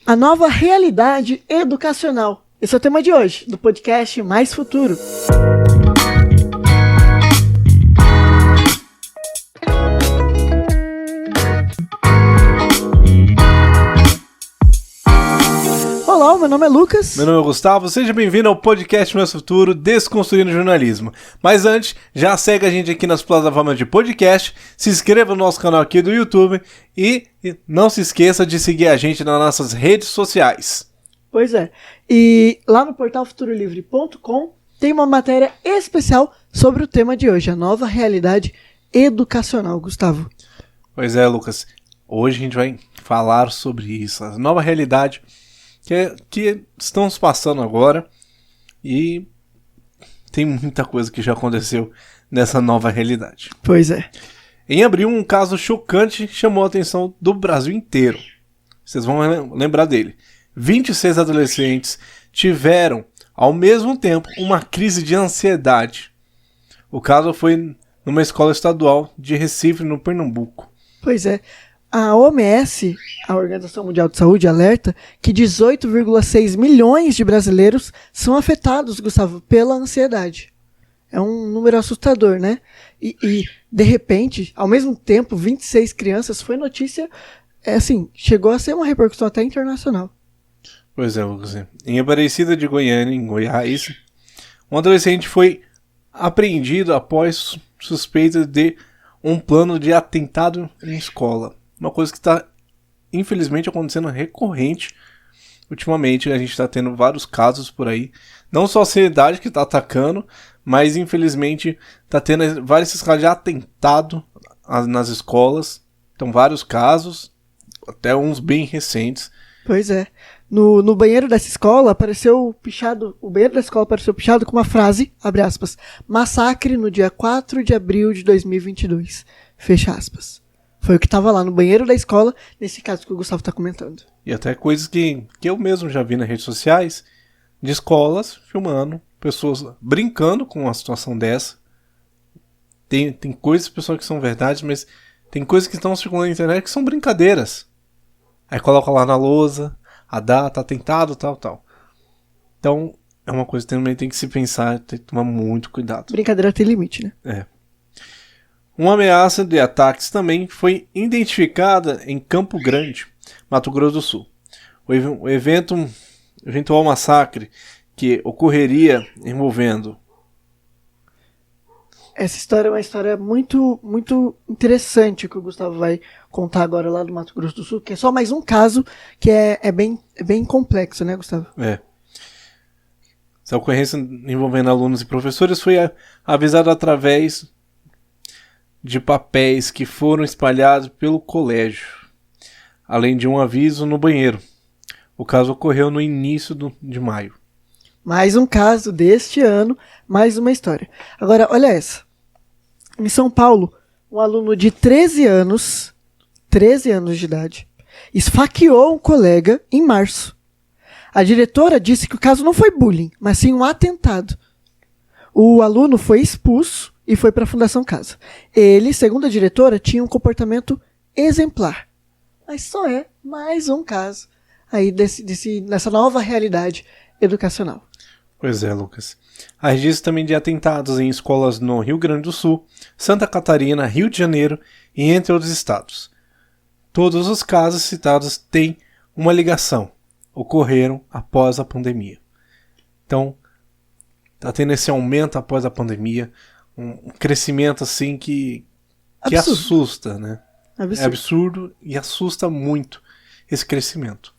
A nova realidade educacional. Esse é o tema de hoje, do podcast Mais Futuro. Olá, meu nome é Lucas. Meu nome é Gustavo, seja bem-vindo ao podcast Mais Futuro, Desconstruindo Jornalismo. Mas antes, já segue a gente aqui nas plataformas de podcast, se inscreva no nosso canal aqui do YouTube e não se esqueça de seguir a gente nas nossas redes sociais. Pois é, e lá no portal futurolivre.com tem uma matéria especial sobre o tema de hoje, a nova realidade educacional, Gustavo. Pois é, Lucas, hoje a gente vai falar sobre isso, a nova realidade que estamos passando agora, e tem muita coisa que já aconteceu nessa nova realidade. Pois é. Em abril, um caso chocante chamou a atenção do Brasil inteiro. Vocês vão lembrar dele. 26 adolescentes tiveram, ao mesmo tempo, uma crise de ansiedade. O caso foi numa escola estadual de Recife, no Pernambuco. Pois é. A OMS, a Organização Mundial de Saúde, alerta que 18,6 milhões de brasileiros são afetados, Gustavo, pela ansiedade. É um número assustador, né? E de repente, ao mesmo tempo, 26 crianças, foi notícia, chegou a ser uma repercussão até internacional. Pois é, Lucas. Em Aparecida de Goiânia, em Goiás, um adolescente foi apreendido após suspeita de um plano de atentado em escola. Uma coisa que está, infelizmente, acontecendo recorrente. Ultimamente, a gente está tendo vários casos por aí. Não só a ansiedade que está atacando, mas, infelizmente, está tendo vários casos de atentado nas escolas. Então, vários casos, até uns bem recentes. Pois é. No banheiro dessa escola apareceu pichado, o banheiro da escola apareceu pichado com uma frase, abre aspas, massacre no dia 4 de abril de 2022, fecha aspas. Foi o que estava lá no banheiro da escola, nesse caso que o Gustavo está comentando. E até coisas que eu mesmo já vi nas redes sociais, de escolas filmando, pessoas brincando com uma situação dessa. Tem coisas, pessoal, que são verdades, mas tem coisas que estão circulando na internet que são brincadeiras. Aí coloca lá na lousa, a data, atentado, tal. Então, é uma coisa que também tem que se pensar, tem que tomar muito cuidado. Brincadeira tem limite, né? É. Uma ameaça de ataques também foi identificada em Campo Grande, Mato Grosso do Sul. O eventual massacre que ocorreria envolvendo... Essa história é uma história muito, muito interessante que o Gustavo vai contar agora lá do Mato Grosso do Sul, que é só mais um caso que é bem complexo, né, Gustavo? É. Essa ocorrência envolvendo alunos e professores foi avisada através de papéis que foram espalhados pelo colégio, além de um aviso no banheiro. O caso ocorreu no início de maio. Mais um caso deste ano, mais uma história. Agora, olha essa. Em São Paulo, um aluno de 13 anos de idade, esfaqueou um colega em março. A diretora disse que o caso não foi bullying, mas sim um atentado. O aluno foi expulso e foi para a Fundação Casa. Ele, segundo a diretora, tinha um comportamento exemplar. Mas só é mais um caso aí nessa nova realidade educacional. Pois é, Lucas. Há registros também de atentados em escolas no Rio Grande do Sul, Santa Catarina, Rio de Janeiro e entre outros estados. Todos os casos citados têm uma ligação. Ocorreram após a pandemia. Então, está tendo esse aumento após a pandemia, um crescimento assim que assusta, né? Absurdo. É absurdo e assusta muito esse crescimento.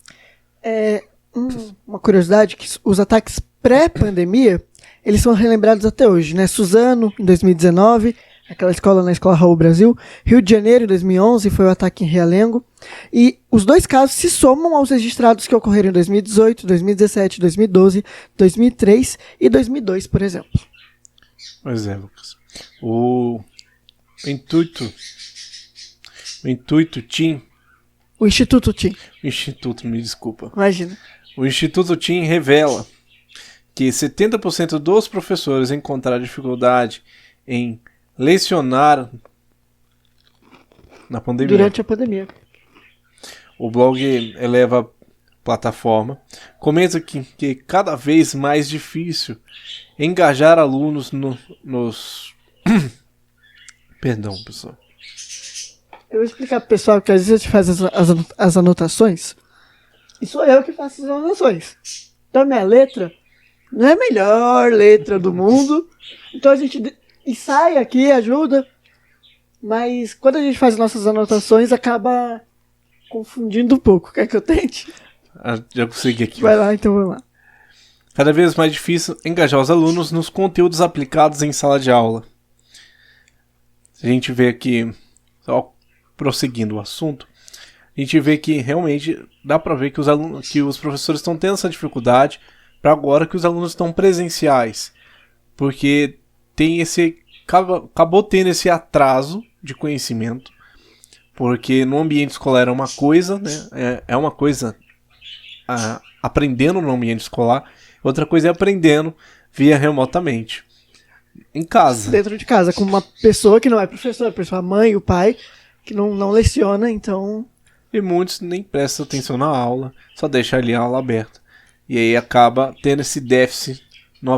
Uma curiosidade, que os ataques pré-pandemia, eles são relembrados até hoje, né? Suzano, em 2019, aquela escola na Escola Raul Brasil. Rio de Janeiro, em 2011, foi o ataque em Realengo. E os dois casos se somam aos registrados que ocorreram em 2018, 2017, 2012, 2003 e 2002, por exemplo. Pois é, Lucas. O Instituto TIM... O Instituto TIM. Me desculpa. Imagina. O Instituto TIM revela que 70% dos professores encontraram dificuldade em lecionar na pandemia. Durante a pandemia. O blog eleva plataforma, comenta que cada vez mais difícil engajar alunos nos... Perdão, pessoal. Eu vou explicar pro pessoal que às vezes a gente faz as anotações e sou eu que faço as anotações. Então a minha letra não é a melhor letra do mundo, então a gente ensaia aqui, ajuda, mas quando a gente faz as nossas anotações acaba confundindo um pouco. Quer que eu tente? Já consegui aqui. Vai lá, então vamos lá. Cada vez mais difícil engajar os alunos nos conteúdos aplicados em sala de aula. A gente vê aqui, só prosseguindo o assunto, a gente vê que realmente dá para ver que os professores estão tendo essa dificuldade para agora que os alunos estão presenciais, porque acabou tendo esse atraso de conhecimento, porque no ambiente escolar é uma coisa, né? É uma coisa aprendendo no ambiente escolar, outra coisa é aprendendo via remotamente. Em casa. Dentro de casa, com uma pessoa que não é professora, a pessoa, a mãe, o pai, que não leciona, então... E muitos nem prestam atenção na aula, só deixam ali a aula aberta. E aí acaba tendo esse déficit no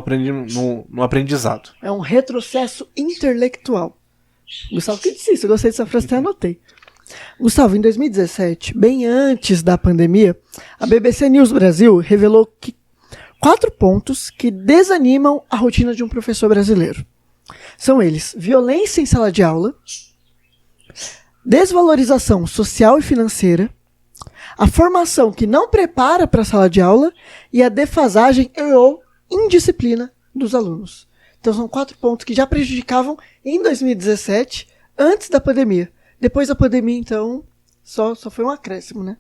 aprendizado. É um retrocesso intelectual. Gustavo, que disse isso? Eu gostei dessa frase, até anotei. Gustavo, em 2017, bem antes da pandemia, a BBC News Brasil revelou que 4 pontos que desanimam a rotina de um professor brasileiro. São eles: violência em sala de aula, desvalorização social e financeira, a formação que não prepara para a sala de aula e a defasagem ou indisciplina dos alunos. Então são 4 pontos que já prejudicavam em 2017, antes da pandemia. Depois da pandemia, então, só foi um acréscimo, né?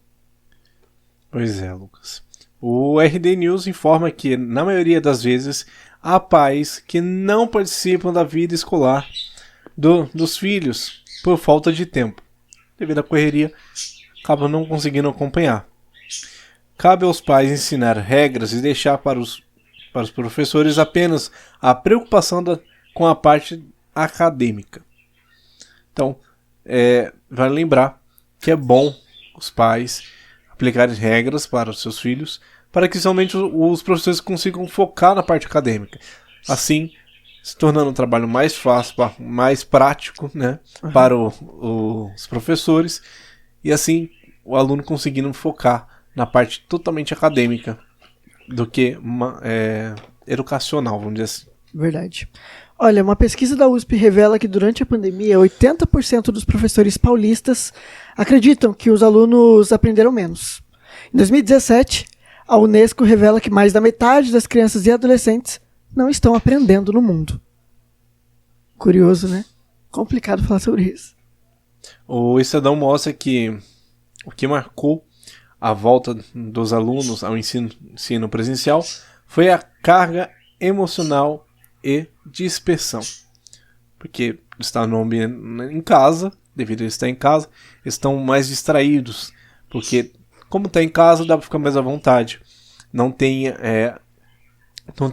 Pois é, Lucas. O RD News informa que, na maioria das vezes, há pais que não participam da vida escolar dos filhos por falta de tempo. Devido à correria, acabam não conseguindo acompanhar. Cabe aos pais ensinar regras e deixar para os professores apenas a preocupação com a parte acadêmica. Então, vale lembrar que é bom os pais aplicarem regras para os seus filhos, para que somente os professores consigam focar na parte acadêmica. Assim, se tornando um trabalho mais fácil, mais prático, né, para os professores, e assim o aluno conseguindo focar na parte totalmente acadêmica do que educacional, vamos dizer assim. Verdade. Olha, uma pesquisa da USP revela que durante a pandemia, 80% dos professores paulistas acreditam que os alunos aprenderam menos. Em 2017, a Unesco revela que mais da metade das crianças e adolescentes não estão aprendendo no mundo. Curioso, né? Complicado falar sobre isso. O Estadão mostra que o que marcou a volta dos alunos ao ensino presencial foi a carga emocional e dispersão. Porque está no ambiente em casa, devido a estar em casa, estão mais distraídos. Porque, como está em casa, dá para ficar mais à vontade. Não tem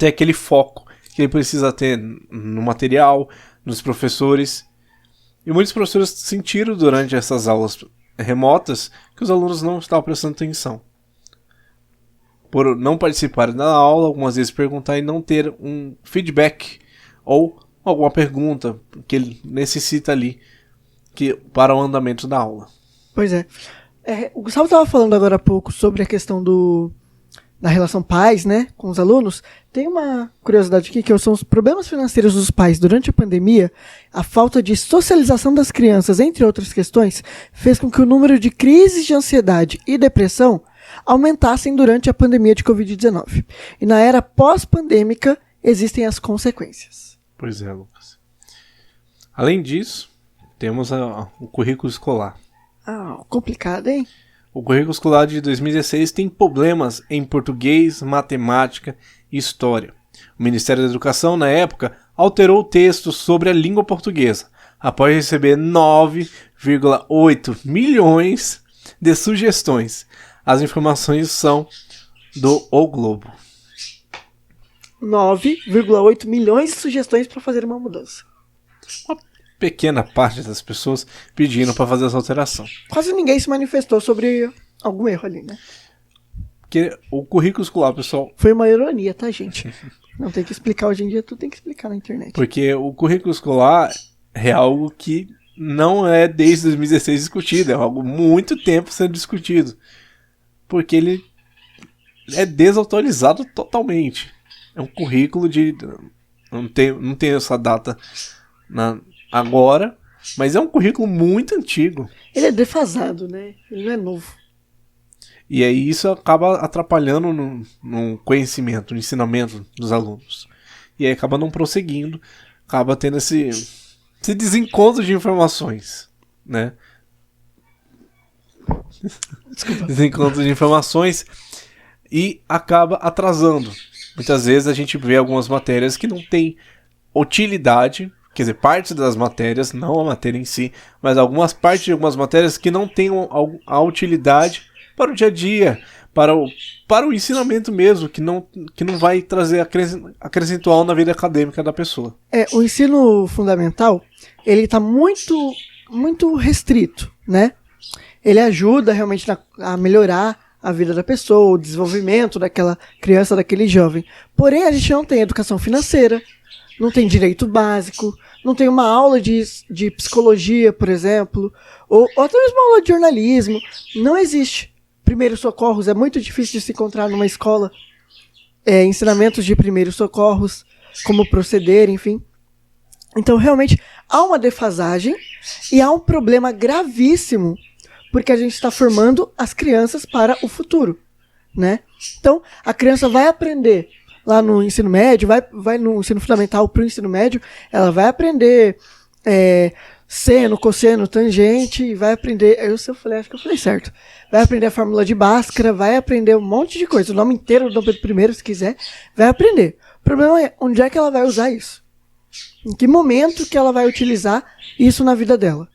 aquele foco que ele precisa ter no material, nos professores. E muitos professores sentiram durante essas aulas remotas que os alunos não estavam prestando atenção. Por não participarem da aula, algumas vezes perguntar e não ter um feedback ou alguma pergunta que ele necessita ali para o andamento da aula. Pois é. O Gustavo estava falando agora há pouco sobre a questão da relação pais, né, com os alunos. Tem uma curiosidade aqui, que são os problemas financeiros dos pais durante a pandemia. A falta de socialização das crianças, entre outras questões, fez com que o número de crises de ansiedade e depressão aumentassem durante a pandemia de Covid-19. E na era pós-pandêmica existem as consequências. Pois é, Lucas. Além disso, temos o currículo escolar. Complicado, hein? O currículo escolar de 2016 tem problemas em português, matemática e história. O Ministério da Educação, na época, alterou o texto sobre a língua portuguesa, após receber 9,8 milhões de sugestões. As informações são do O Globo. 9,8 milhões de sugestões para fazer uma mudança. Uma pequena parte das pessoas pedindo para fazer essa alteração. Quase ninguém se manifestou sobre algum erro ali, né? Porque o currículo escolar, pessoal... Foi uma ironia, tá, gente? Não tem que explicar hoje em dia, tudo tem que explicar na internet. Porque o currículo escolar é algo que não é desde 2016 discutido, é algo muito tempo sendo discutido. Porque ele é desatualizado totalmente. É um currículo de... Não tem essa data agora, mas é um currículo muito antigo. Ele é defasado, né? Ele não é novo. E aí isso acaba atrapalhando no conhecimento, no ensinamento dos alunos. E aí acaba não prosseguindo, acaba tendo esse desencontro de informações, né? Desculpa. Desencontro de informações e acaba atrasando. Muitas vezes a gente vê algumas matérias que não têm utilidade, quer dizer, partes das matérias, não a matéria em si, mas algumas partes de algumas matérias que não têm a utilidade para o dia a dia, para o ensinamento mesmo, que não vai trazer acrescentual na vida acadêmica da pessoa. O ensino fundamental, ele está muito, muito restrito, né? Ele ajuda realmente a melhorar a vida da pessoa, o desenvolvimento daquela criança, daquele jovem. Porém, a gente não tem educação financeira, não tem direito básico, não tem uma aula de psicologia, por exemplo, ou até mesmo uma aula de jornalismo. Não existe. Primeiros socorros, é muito difícil de se encontrar numa escola. Ensinamentos de primeiros socorros, como proceder, enfim. Então, realmente, há uma defasagem e há um problema gravíssimo, porque a gente está formando as crianças para o futuro, né? Então, a criança vai aprender lá no ensino médio, vai no ensino fundamental para o ensino médio, ela vai aprender seno, cosseno, tangente, vai aprender... acho que eu falei certo. Vai aprender a fórmula de Bhaskara, vai aprender um monte de coisa, o nome inteiro do Dom Pedro I, se quiser, vai aprender. O problema é onde é que ela vai usar isso? Em que momento que ela vai utilizar isso na vida dela?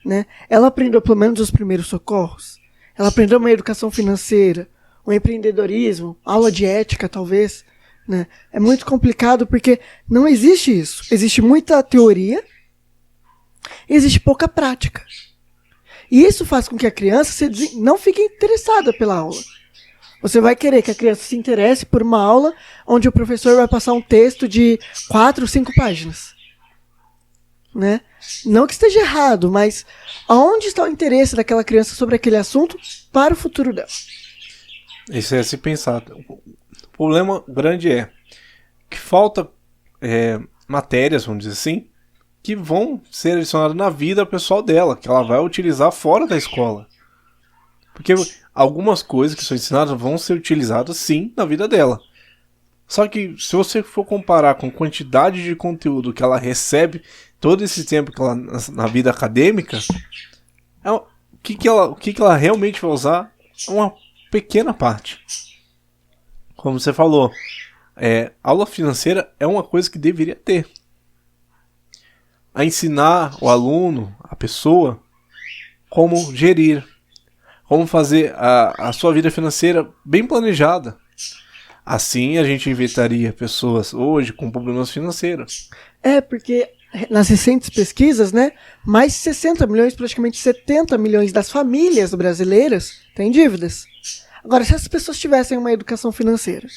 Né? Ela aprendeu pelo menos os primeiros socorros? Ela aprendeu uma educação financeira, um empreendedorismo, aula de ética, talvez? Né? É muito complicado porque não existe isso. Existe muita teoria, existe pouca prática. E isso faz com que a criança não fique interessada pela aula. Você vai querer que a criança se interesse por uma aula onde o professor vai passar um texto de 4 ou 5 páginas. Né? Não que esteja errado, mas aonde está o interesse daquela criança sobre aquele assunto para o futuro dela? Isso é se pensar. O problema grande é que falta matérias, vamos dizer assim, que vão ser adicionadas na vida pessoal dela, que ela vai utilizar fora da escola. Porque algumas coisas que são ensinadas vão ser utilizadas, sim, na vida dela. Só que se você for comparar com a quantidade de conteúdo que ela recebe todo esse tempo que ela, na vida acadêmica, o que ela realmente vai usar é uma pequena parte. Como você falou, aula financeira é uma coisa que deveria ter. A ensinar o aluno, a pessoa, como gerir, como fazer a sua vida financeira bem planejada. Assim a gente evitaria pessoas hoje com problemas financeiros. Porque nas recentes pesquisas, né, mais de 60 milhões, praticamente 70 milhões das famílias brasileiras têm dívidas. Agora, se as pessoas tivessem uma educação financeira,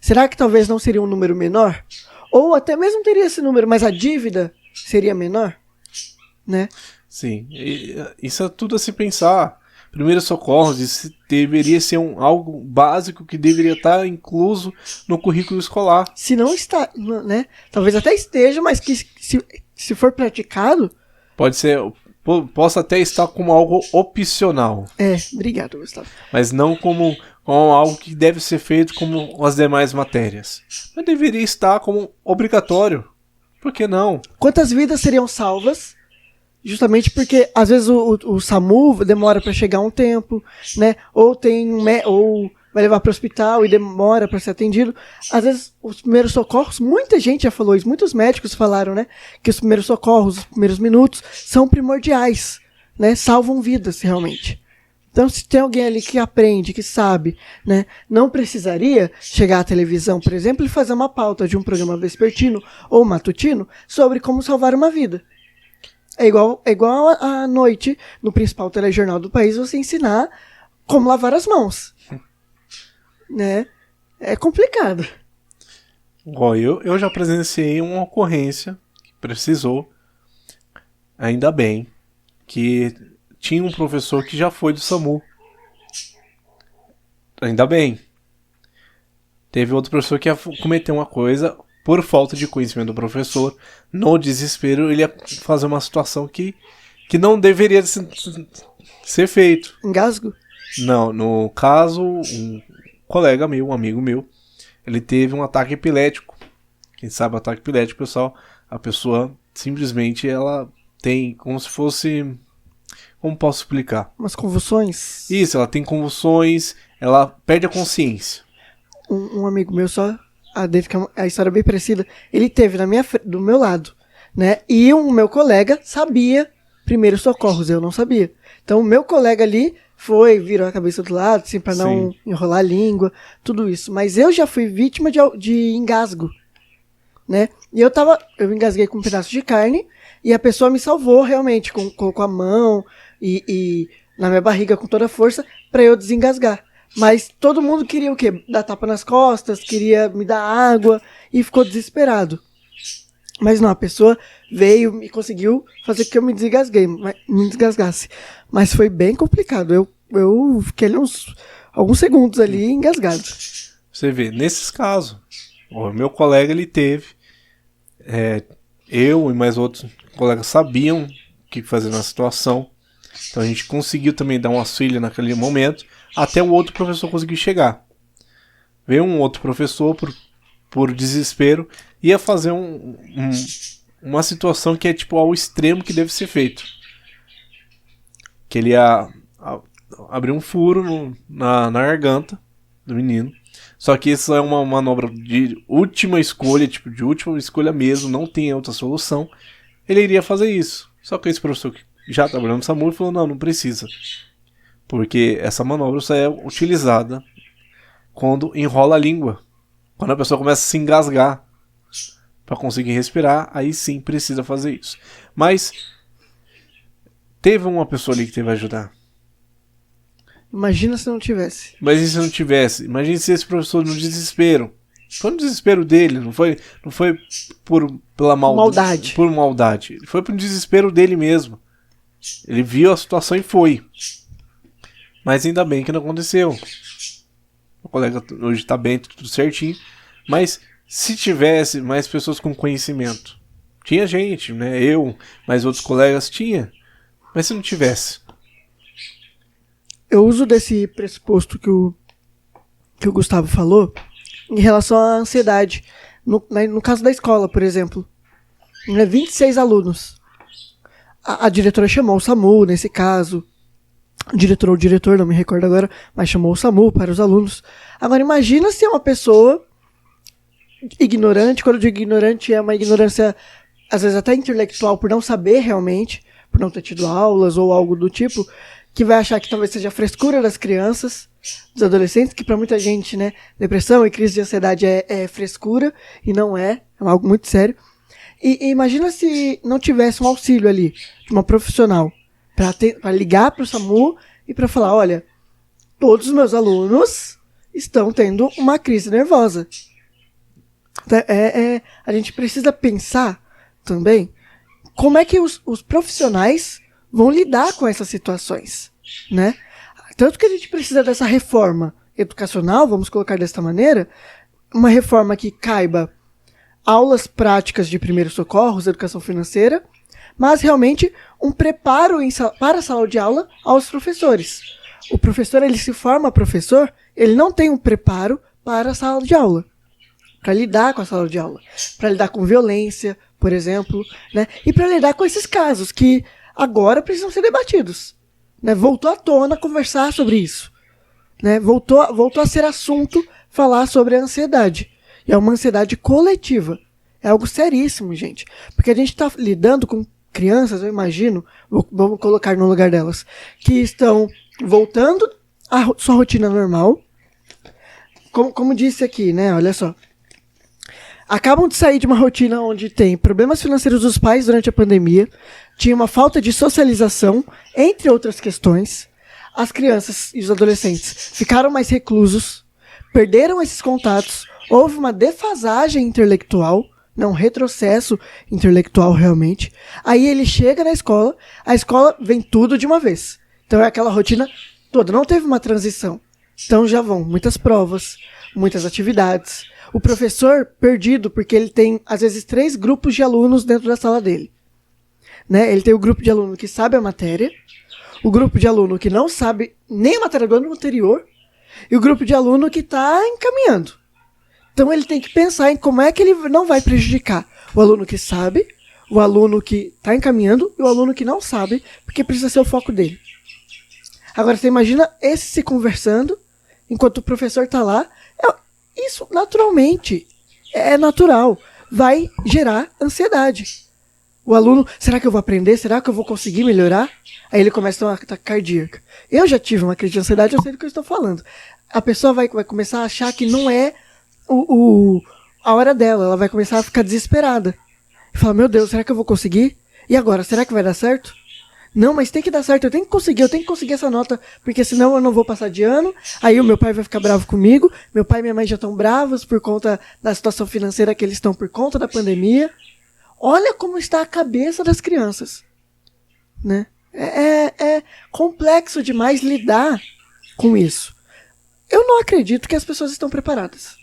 será que talvez não seria um número menor? Ou até mesmo teria esse número, mas a dívida seria menor? Né? Sim, isso é tudo a se pensar. Primeiros socorros, isso deveria ser algo básico que deveria estar incluso no currículo escolar. Se não está, né? Talvez até esteja, mas que se for praticado... Possa até estar como algo opcional. Obrigado, Gustavo. Mas não como algo que deve ser feito como as demais matérias. Mas deveria estar como obrigatório. Por que não? Quantas vidas seriam salvas? Justamente porque às vezes o SAMU demora para chegar um tempo, né? Ou vai levar para o hospital e demora para ser atendido. Às vezes os primeiros socorros, muita gente já falou isso, muitos médicos falaram, né? Que os primeiros socorros, os primeiros minutos são primordiais, né? Salvam vidas realmente. Então, se tem alguém ali que aprende, que sabe, né? Não precisaria chegar à televisão, por exemplo, e fazer uma pauta de um programa vespertino ou matutino sobre como salvar uma vida. É igual à noite, no principal telejornal do país, você ensinar como lavar as mãos. né? É complicado. Igual eu já presenciei uma ocorrência que precisou, ainda bem, que tinha um professor que já foi do SAMU. Ainda bem. Teve outro professor que ia cometer uma coisa por falta de conhecimento do professor. No desespero, ele ia fazer uma situação que não deveria ser feito. Engasgo? Não, no caso, um colega meu, um amigo meu, ele teve um ataque epilético. Quem sabe ataque epilético, pessoal, a pessoa simplesmente ela tem como se fosse... Como posso explicar? Umas convulsões? Isso, ela tem convulsões, ela perde a consciência. Um amigo meu só, a história é bem parecida, ele teve do meu lado, né? E o meu colega sabia primeiros socorros, eu não sabia. Então o meu colega ali virou a cabeça do lado, assim, pra não enrolar a língua, tudo isso. Mas eu já fui vítima de engasgo, né? E eu engasguei com um pedaço de carne e a pessoa me salvou realmente, colocou a mão e na minha barriga com toda a força pra eu desengasgar. Mas todo mundo queria o quê? Dar tapa nas costas, queria me dar água e ficou desesperado. Mas não, a pessoa veio e conseguiu fazer que eu me desgasgasse. Mas foi bem complicado. Eu fiquei ali alguns segundos ali engasgado. Você vê, nesses casos, o meu colega ele teve, eu e mais outros colegas sabiam o que fazer na situação. Então a gente conseguiu também dar um auxílio naquele momento, até o outro professor conseguir chegar. Veio um outro professor, por desespero, ia fazer uma situação que é tipo ao extremo que deve ser feito. Que ele ia abrir um furo na garganta do menino. Só que isso é uma manobra de última escolha, tipo de última escolha mesmo, não tem outra solução. Ele iria fazer isso. Só que esse professor que já trabalhou no SAMU falou, não precisa. Porque essa manobra só é utilizada quando enrola a língua. Quando a pessoa começa a se engasgar para conseguir respirar, aí sim precisa fazer isso. Mas teve uma pessoa ali que teve a ajudar. Imagina se não tivesse. Mas e se não tivesse? Imagina se esse professor no desespero. Foi no desespero dele, não foi pela maldade. Por maldade. Foi pro desespero dele mesmo. Ele viu a situação e foi. Mas ainda bem que não aconteceu. O colega hoje tá bem, tudo certinho. Mas se tivesse mais pessoas com conhecimento. Tinha gente, né? Eu, mais outros colegas, tinha. Mas se não tivesse. Eu uso desse pressuposto que o Gustavo falou em relação à ansiedade. No caso da escola, por exemplo. 26 alunos. A diretora chamou o SAMU, nesse caso. O diretor, não me recordo agora, mas chamou o SAMU para os alunos. Agora, imagina se é uma pessoa ignorante. Quando eu digo ignorante, é uma ignorância, às vezes até intelectual, por não saber realmente, por não ter tido aulas ou algo do tipo, que vai achar que talvez seja a frescura das crianças, dos adolescentes, que para muita gente, né, depressão e crise de ansiedade é frescura, e não é algo muito sério. E imagina se não tivesse um auxílio ali, de uma profissional, para ligar para o SAMU e para falar, olha, todos os meus alunos estão tendo uma crise nervosa. A gente precisa pensar também como é que os profissionais vão lidar com essas situações, né? Tanto que a gente precisa dessa reforma educacional, vamos colocar desta maneira, uma reforma que caiba aulas práticas de primeiros socorros, educação financeira, mas realmente um preparo para a sala de aula aos professores. O professor, ele se forma professor, ele não tem um preparo para a sala de aula, para lidar com a sala de aula, para lidar com violência, por exemplo, né? E para lidar com esses casos que agora precisam ser debatidos, né? Voltou à tona conversar sobre isso, né? Voltou a ser assunto falar sobre a ansiedade. E é uma ansiedade coletiva. É algo seríssimo, gente. Porque a gente está lidando com crianças, eu imagino, vamos colocar no lugar delas, que estão voltando à sua rotina normal. Como disse aqui, né? Olha só. Acabam de sair de uma rotina onde tem problemas financeiros dos pais durante a pandemia, tinha uma falta de socialização, entre outras questões. As crianças e os adolescentes ficaram mais reclusos, perderam esses contatos, houve uma defasagem intelectual, um retrocesso intelectual realmente. Aí ele chega na escola, a escola vem tudo de uma vez. Então é aquela rotina toda, não teve uma transição. Então já vão muitas provas, muitas atividades. O professor perdido, porque ele tem, às vezes, 3 grupos de alunos dentro da sala dele. Né? Ele tem o grupo de aluno que sabe a matéria, o grupo de aluno que não sabe nem a matéria do ano anterior, e o grupo de aluno que está encaminhando. Então ele tem que pensar em como é que ele não vai prejudicar o aluno que sabe, o aluno que está encaminhando e o aluno que não sabe, porque precisa ser o foco dele. Agora você imagina esse se conversando, enquanto o professor está lá, isso naturalmente é natural, vai gerar ansiedade. O aluno, será que eu vou aprender? Será que eu vou conseguir melhorar? Aí ele começa a ter uma ataque cardíaca. Eu já tive uma crise de ansiedade, eu sei do que eu estou falando. A pessoa vai começar a achar que não é a hora dela, ela vai começar a ficar desesperada. E fala, meu Deus, será que eu vou conseguir? E agora, será que vai dar certo? Não, mas tem que dar certo, eu tenho que conseguir essa nota, porque senão eu não vou passar de ano, aí o meu pai vai ficar bravo comigo, meu pai e minha mãe já estão bravos por conta da situação financeira que eles estão por conta da pandemia. Olha como está a cabeça das crianças. Né? É complexo demais lidar com isso. Eu não acredito que as pessoas estão preparadas.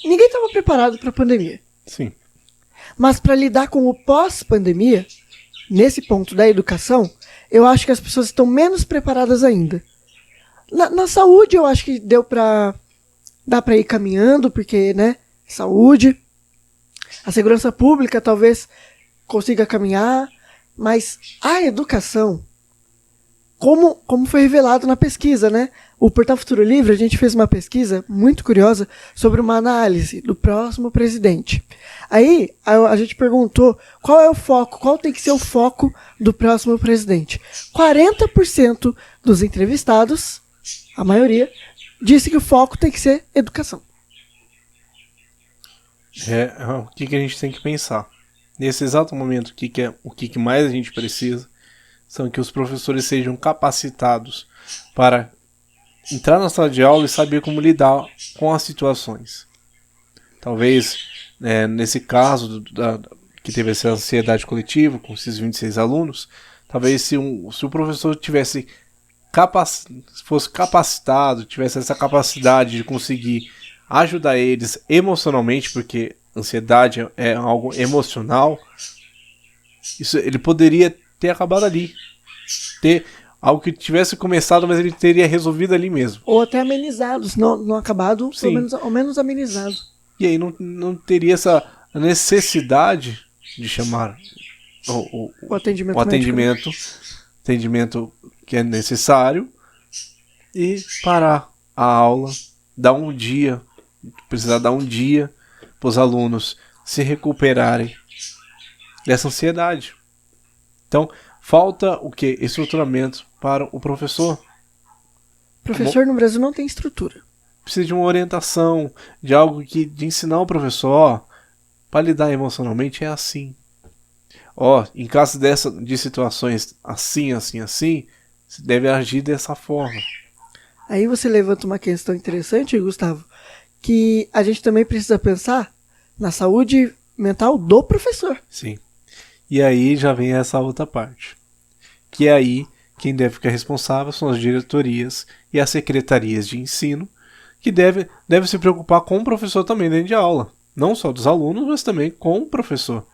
Ninguém estava preparado para a pandemia. Sim. Mas para lidar com o pós-pandemia, nesse ponto da educação, eu acho que as pessoas estão menos preparadas ainda. Na saúde, eu acho que dá para ir caminhando, porque, né, saúde. A segurança pública talvez consiga caminhar, mas a educação, como foi revelado na pesquisa, né? O Portal Futuro Livre, a gente fez uma pesquisa muito curiosa sobre uma análise do próximo presidente. Aí a gente perguntou qual é o foco, qual tem que ser o foco do próximo presidente. 40% dos entrevistados, a maioria, disse que o foco tem que ser educação. O que a gente tem que pensar? Nesse exato momento, o que mais a gente precisa são que os professores sejam capacitados para entrar na sala de aula e saber como lidar com as situações. Talvez, nesse caso que teve essa ansiedade coletiva com esses 26 alunos, talvez se o professor fosse capacitado, tivesse essa capacidade de conseguir ajudar eles emocionalmente, porque ansiedade é algo emocional, ele poderia ter acabado ali. Ter algo que tivesse começado, mas ele teria resolvido ali mesmo. Ou até amenizado, se não acabado, Sim. ao menos amenizado. E aí não teria essa necessidade de chamar o atendimento que é necessário e parar a aula, precisar dar um dia para os alunos se recuperarem dessa ansiedade. Então, falta o quê? Estruturamento para o professor. O professor no Brasil não tem estrutura. Precisa de uma orientação, de algo de ensinar o professor, para lidar emocionalmente é assim. Em caso de situações assim, você deve agir dessa forma. Aí você levanta uma questão interessante, Gustavo, que a gente também precisa pensar na saúde mental do professor. Sim. E aí já vem essa outra parte. Que é aí quem deve ficar responsável são as diretorias e as secretarias de ensino, que deve se preocupar com o professor também dentro de aula. Não só dos alunos, mas também com o professor.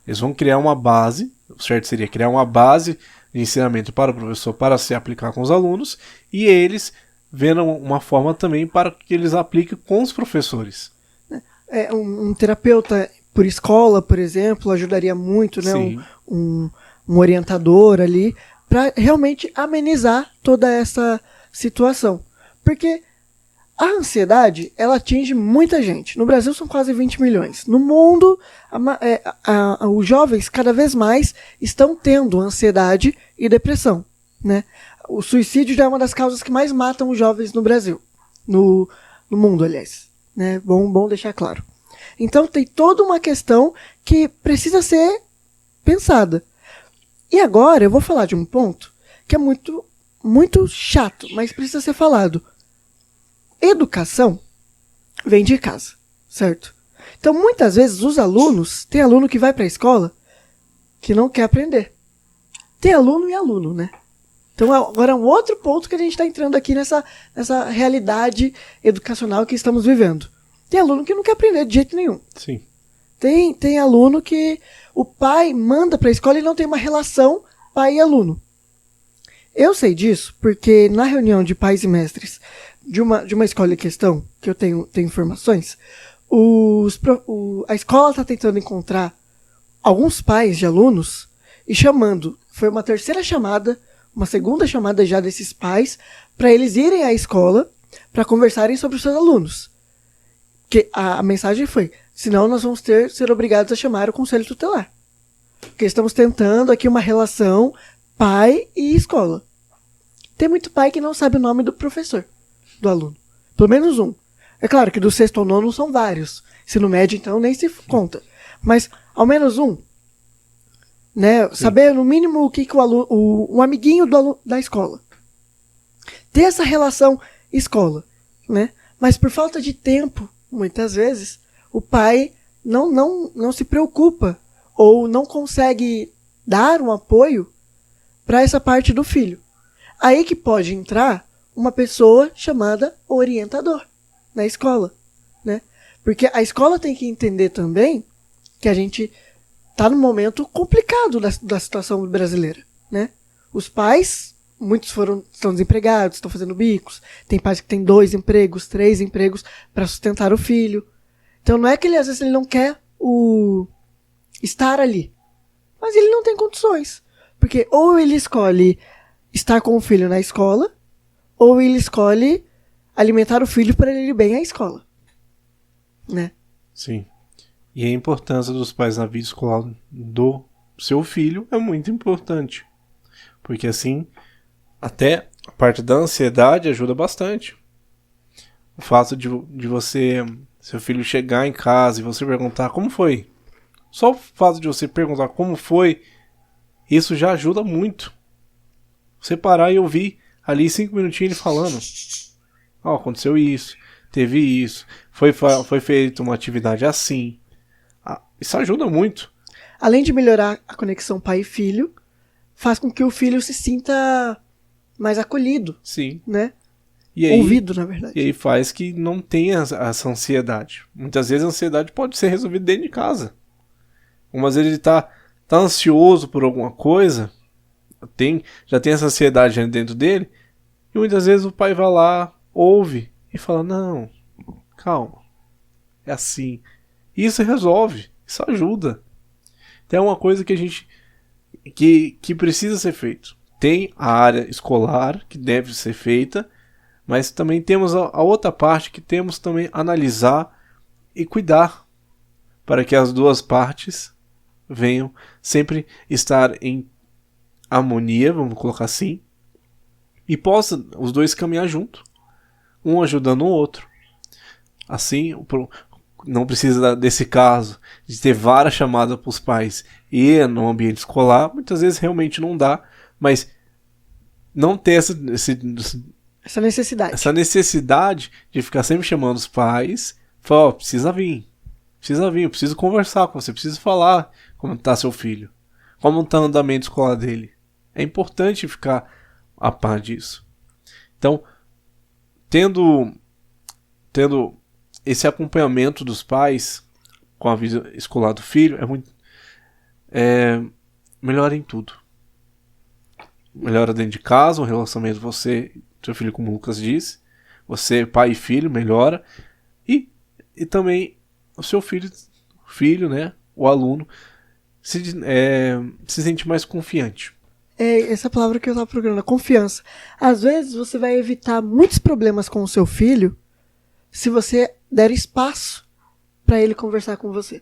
Eles vão criar uma base, o certo seria criar uma base de ensinamento para o professor para se aplicar com os alunos, e eles vendo uma forma também para que eles apliquem com os professores. Um terapeuta por escola, por exemplo, ajudaria muito, né? Um orientador ali, para realmente amenizar toda essa situação. Porque a ansiedade, ela atinge muita gente. No Brasil são quase 20 milhões. No mundo, os jovens cada vez mais estão tendo ansiedade e depressão, né? O suicídio já é uma das causas que mais matam os jovens no Brasil. No mundo, aliás. Né? Bom deixar claro. Então tem toda uma questão que precisa ser pensada. E agora eu vou falar de um ponto que é muito, muito chato, mas precisa ser falado. educação vem de casa, certo? Então, muitas vezes, os alunos... Tem aluno que vai para a escola que não quer aprender. Tem aluno e aluno, né? Então, agora é um outro ponto que a gente está entrando aqui nessa realidade educacional que estamos vivendo. Tem aluno que não quer aprender de jeito nenhum. Sim. Tem aluno que o pai manda para a escola e não tem uma relação pai e aluno. Eu sei disso porque na reunião de pais e mestres de uma escola em questão, que eu tenho informações, a escola está tentando encontrar alguns pais de alunos e chamando. Foi uma terceira chamada, uma segunda chamada já desses pais, para eles irem à escola para conversarem sobre os seus alunos. Que a mensagem foi: senão nós vamos ser obrigados a chamar o conselho tutelar. Porque estamos tentando aqui uma relação pai e escola. Tem muito pai que não sabe o nome do professor, do aluno. Pelo menos um. É claro que do sexto ao nono são vários. Ensino médio, então, nem se conta. Mas, ao menos um. Né? Saber, no mínimo, o que o aluno, o amiguinho da escola. Ter essa relação escola. Né? Mas, por falta de tempo, muitas vezes, o pai não se preocupa ou não consegue dar um apoio para essa parte do filho. Aí que pode entrar uma pessoa chamada orientador na escola, né? Porque a escola tem que entender também que a gente está num momento complicado da situação brasileira, né? Os pais, muitos estão desempregados, estão fazendo bicos. Tem pais que têm 2 empregos, 3 empregos para sustentar o filho. Então não é que às vezes ele não quer estar ali, mas ele não tem condições. Porque ou ele escolhe estar com o filho na escola, ou ele escolhe alimentar o filho para ele ir bem à escola. Né? Sim. E a importância dos pais na vida escolar do seu filho é muito importante. Porque assim, até a parte da ansiedade ajuda bastante. O fato de seu filho chegar em casa e você perguntar como foi. Só o fato de você perguntar como foi, isso já ajuda muito. Você parar e ouvir ali 5 minutinhos ele falando: aconteceu isso, teve isso, foi feita uma atividade assim. Isso ajuda muito. Além de melhorar a conexão pai e filho, faz com que o filho se sinta mais acolhido. Sim. Né? E aí, ouvido, na verdade. E aí faz que não tenha essa ansiedade. Muitas vezes a ansiedade pode ser resolvida dentro de casa. Umas vezes ele tá ansioso por alguma coisa, já tem essa ansiedade dentro dele, e muitas vezes o pai vai lá, ouve e fala: não, calma, é assim. E isso resolve, isso ajuda. Então é uma coisa que a gente que precisa ser feito. Tem a área escolar que deve ser feita, mas também temos a outra parte que temos também analisar e cuidar para que as duas partes venham sempre estar em harmonia, vamos colocar assim, e possam os dois caminhar junto, um ajudando o outro. Assim, não precisa desse caso de ter várias chamadas para os pais e no ambiente escolar, muitas vezes realmente não dá, mas não ter essa necessidade de ficar sempre chamando os pais, falar: precisa vir, eu preciso conversar com você, preciso falar como está seu filho, como está o andamento escolar dele. É importante ficar a par disso. Então, tendo esse acompanhamento dos pais com a vida escolar do filho, melhora em tudo. Melhora dentro de casa, o relacionamento você e seu filho, como o Lucas disse. Você, pai e filho, melhora. E também o seu filho, né, o aluno, se sente mais confiante. É essa palavra que eu estava procurando, a confiança. Às vezes você vai evitar muitos problemas com o seu filho se você der espaço para ele conversar com você.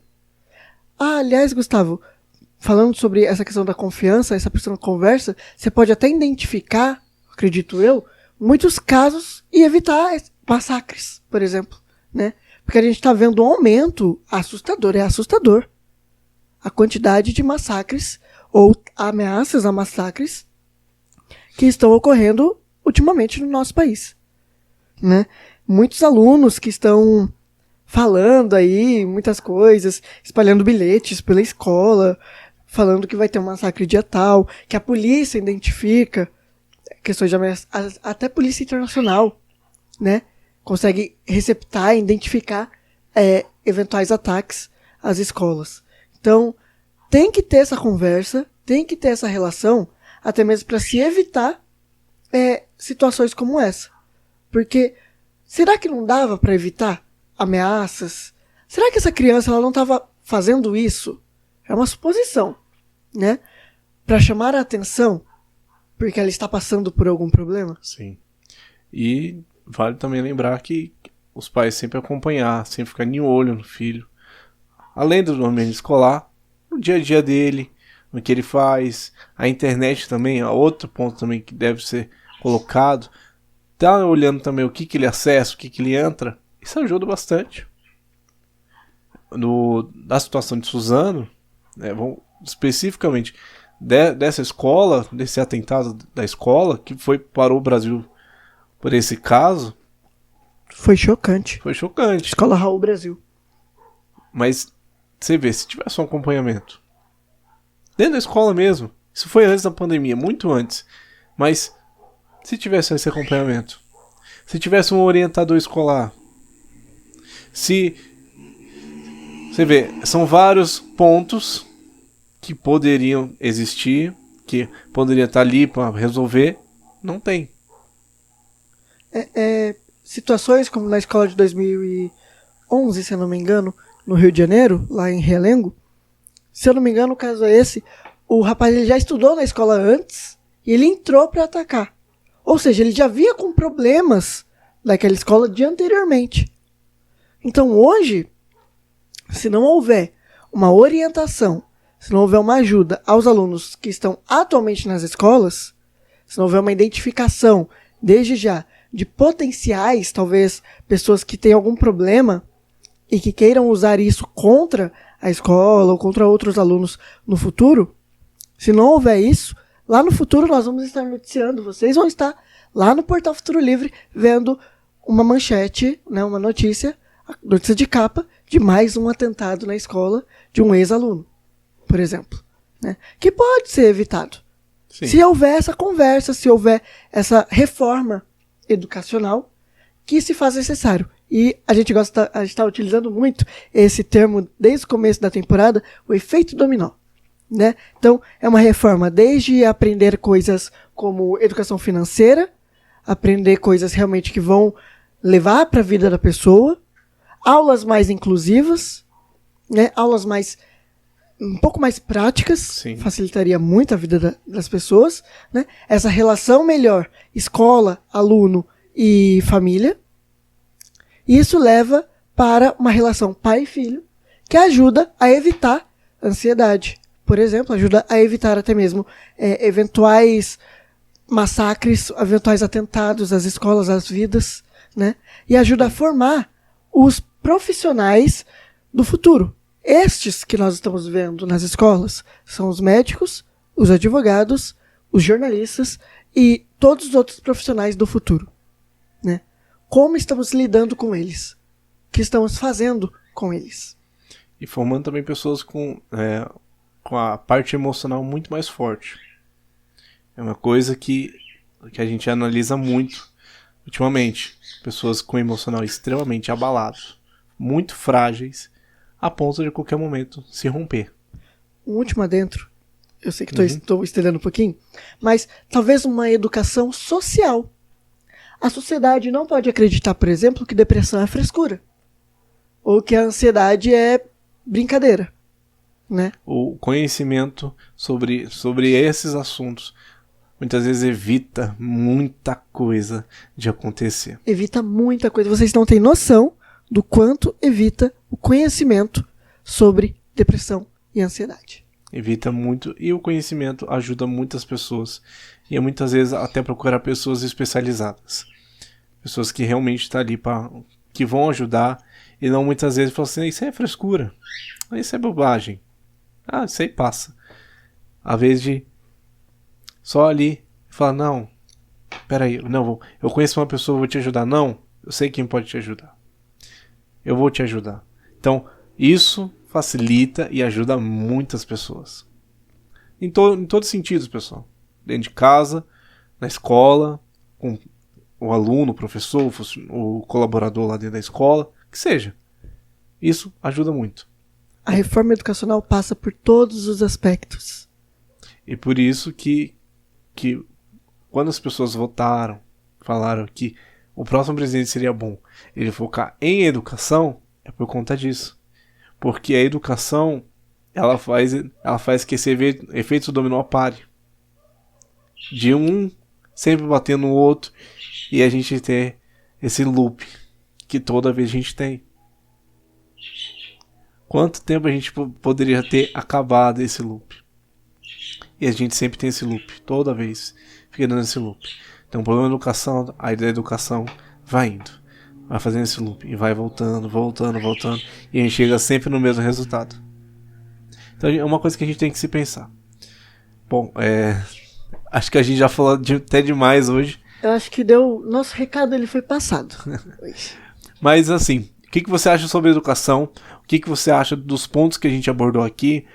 Aliás, Gustavo, falando sobre essa questão da confiança, essa questão da conversa, você pode até identificar, acredito eu, muitos casos e evitar massacres, por exemplo, né? Porque a gente está vendo um aumento assustador, é assustador. A quantidade de massacres ou ameaças a massacres que estão ocorrendo ultimamente no nosso país, né? muitos alunos que estão falando aí muitas coisas, espalhando bilhetes pela escola, falando que vai ter um massacre dia tal, que a polícia identifica questões de ameaça, até a polícia internacional, né, consegue receptar, identificar eventuais ataques às escolas. Então, tem que ter essa conversa, tem que ter essa relação, até mesmo para se evitar situações como essa. Porque, será que não dava para evitar ameaças? Será que essa criança ela não estava fazendo isso? É uma suposição, né? Para chamar a atenção, porque ela está passando por algum problema? Sim. E vale também lembrar que os pais sempre acompanhar, sempre ficar de olho no filho. Além do ambiente escolar, no dia a dia dele, no que ele faz. A internet também é outro ponto também que deve ser colocado. Tá olhando também o que ele acessa, o que ele entra. Isso ajuda bastante. Da situação de Suzano, especificamente dessa escola, desse atentado da escola, que parou o Brasil por esse caso. Foi chocante. Foi chocante. Escola Raul Brasil. Mas você vê, se tivesse um acompanhamento dentro da escola mesmo, isso foi antes da pandemia, muito antes, mas se tivesse esse acompanhamento, se tivesse um orientador escolar, se você vê, são vários pontos que poderiam existir, que poderiam estar ali para resolver, não tem. Situações como na escola de 2011, se eu não me engano, no Rio de Janeiro, lá em Realengo, se eu não me engano, o caso é esse, o rapaz ele já estudou na escola antes e ele entrou para atacar. Ou seja, ele já vinha com problemas daquela escola de anteriormente. Então hoje, se não houver uma orientação, se não houver uma ajuda aos alunos que estão atualmente nas escolas, se não houver uma identificação, desde já, de potenciais, talvez, pessoas que têm algum problema e que queiram usar isso contra a escola ou contra outros alunos no futuro, se não houver isso, lá no futuro nós vamos estar noticiando, vocês vão estar lá no Portal Futuro Livre vendo uma manchete, né, uma notícia de capa de mais um atentado na escola de um ex-aluno, por exemplo, né, que pode ser evitado. Sim. Se houver essa conversa, se houver essa reforma educacional que se faz necessário. E a gente está utilizando muito esse termo desde o começo da temporada, o efeito dominó, né? Então, é uma reforma desde aprender coisas como educação financeira, aprender coisas realmente que vão levar para a vida da pessoa, aulas mais inclusivas, né? Aulas um pouco mais práticas. Sim. Facilitaria muito a vida das pessoas, né? Essa relação melhor, escola, aluno e família. E isso leva para uma relação pai e filho, que ajuda a evitar ansiedade. Por exemplo, ajuda a evitar até mesmo eventuais massacres, eventuais atentados às escolas, às vidas, né? E ajuda a formar os profissionais do futuro. Estes que nós estamos vendo nas escolas são os médicos, os advogados, os jornalistas e todos os outros profissionais do futuro, né? Como estamos lidando com eles? O que estamos fazendo com eles? E formando também pessoas com a parte emocional muito mais forte. É uma coisa que a gente analisa muito ultimamente. Pessoas com emocional extremamente abalado, muito frágeis, a ponto de a qualquer momento se romper. Um último adentro. Eu sei que estou estendendo um pouquinho, mas talvez uma educação social. A sociedade não pode acreditar, por exemplo, que depressão é frescura. Ou que a ansiedade é brincadeira, né? O conhecimento sobre esses assuntos muitas vezes evita muita coisa de acontecer. Evita muita coisa. Vocês não têm noção do quanto evita o conhecimento sobre depressão e ansiedade. Evita muito, e o conhecimento ajuda muitas pessoas. E muitas vezes até procurar pessoas especializadas. Pessoas que realmente estão ali que vão ajudar. E não muitas vezes falam assim, isso é frescura. Isso é bobagem. Ah, isso aí passa. Às vezes de só ali falar, não, peraí, não, eu conheço uma pessoa, vou te ajudar. Não, Eu sei quem pode te ajudar. Eu vou te ajudar. Então, isso facilita e ajuda muitas pessoas. Em todos os sentidos, pessoal. Dentro de casa, na escola, com o aluno, o professor, o colaborador lá dentro da escola, que seja. Isso ajuda muito. A reforma educacional passa por todos os aspectos. E por isso que quando as pessoas votaram, falaram que o próximo presidente seria bom ele focar em educação, é por conta disso. Porque a educação, ela faz que esse efeito dominó pare. De um sempre batendo no outro e a gente ter esse loop que toda vez a gente tem. Quanto tempo a gente poderia ter acabado esse loop? E a gente sempre tem esse loop, toda vez fica dando esse loop. Então o problema da educação, a ideia da educação vai indo, vai fazendo esse loop e vai voltando, e a gente chega sempre no mesmo resultado. Então é uma coisa que a gente tem que se pensar. Bom, acho que a gente já falou até demais hoje. Eu acho que nosso recado ele foi passado. Mas assim, o que você acha sobre educação? O que você acha dos pontos que a gente abordou aqui?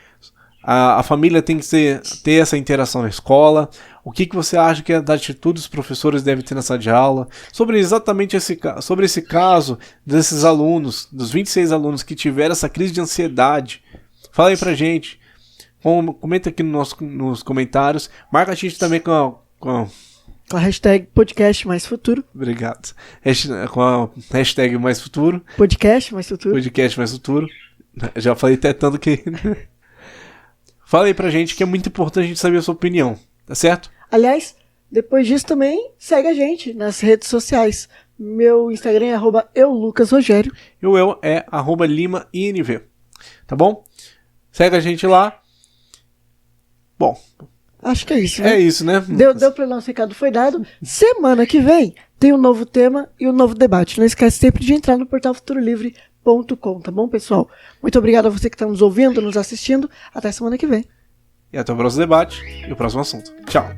A família tem que ter essa interação na escola. O que você acha que da atitude os professores devem ter na sala de aula? Sobre exatamente sobre esse caso desses alunos, dos 26 alunos que tiveram essa crise de ansiedade. Fala aí pra gente. Comenta aqui nos comentários. Marca a gente também com a hashtag podcast mais futuro. Obrigado. Com a hashtag mais futuro. Podcast mais futuro. Podcast mais futuro. Já falei até tanto que... Fala aí pra gente que é muito importante a gente saber a sua opinião, tá certo? Aliás, depois disso também segue a gente nas redes sociais. Meu Instagram é @euLucasRogério. E o eu é @LimaINV. Tá bom? Segue a gente lá. Bom, acho que é isso, né? É isso, né? Deu para o nosso recado, foi dado. Semana que vem tem um novo tema e um novo debate. Não esquece sempre de entrar no portal futurolivre.com, tá bom, pessoal? Muito obrigado a você que está nos ouvindo, nos assistindo. Até semana que vem. E até o próximo debate e o próximo assunto. Tchau.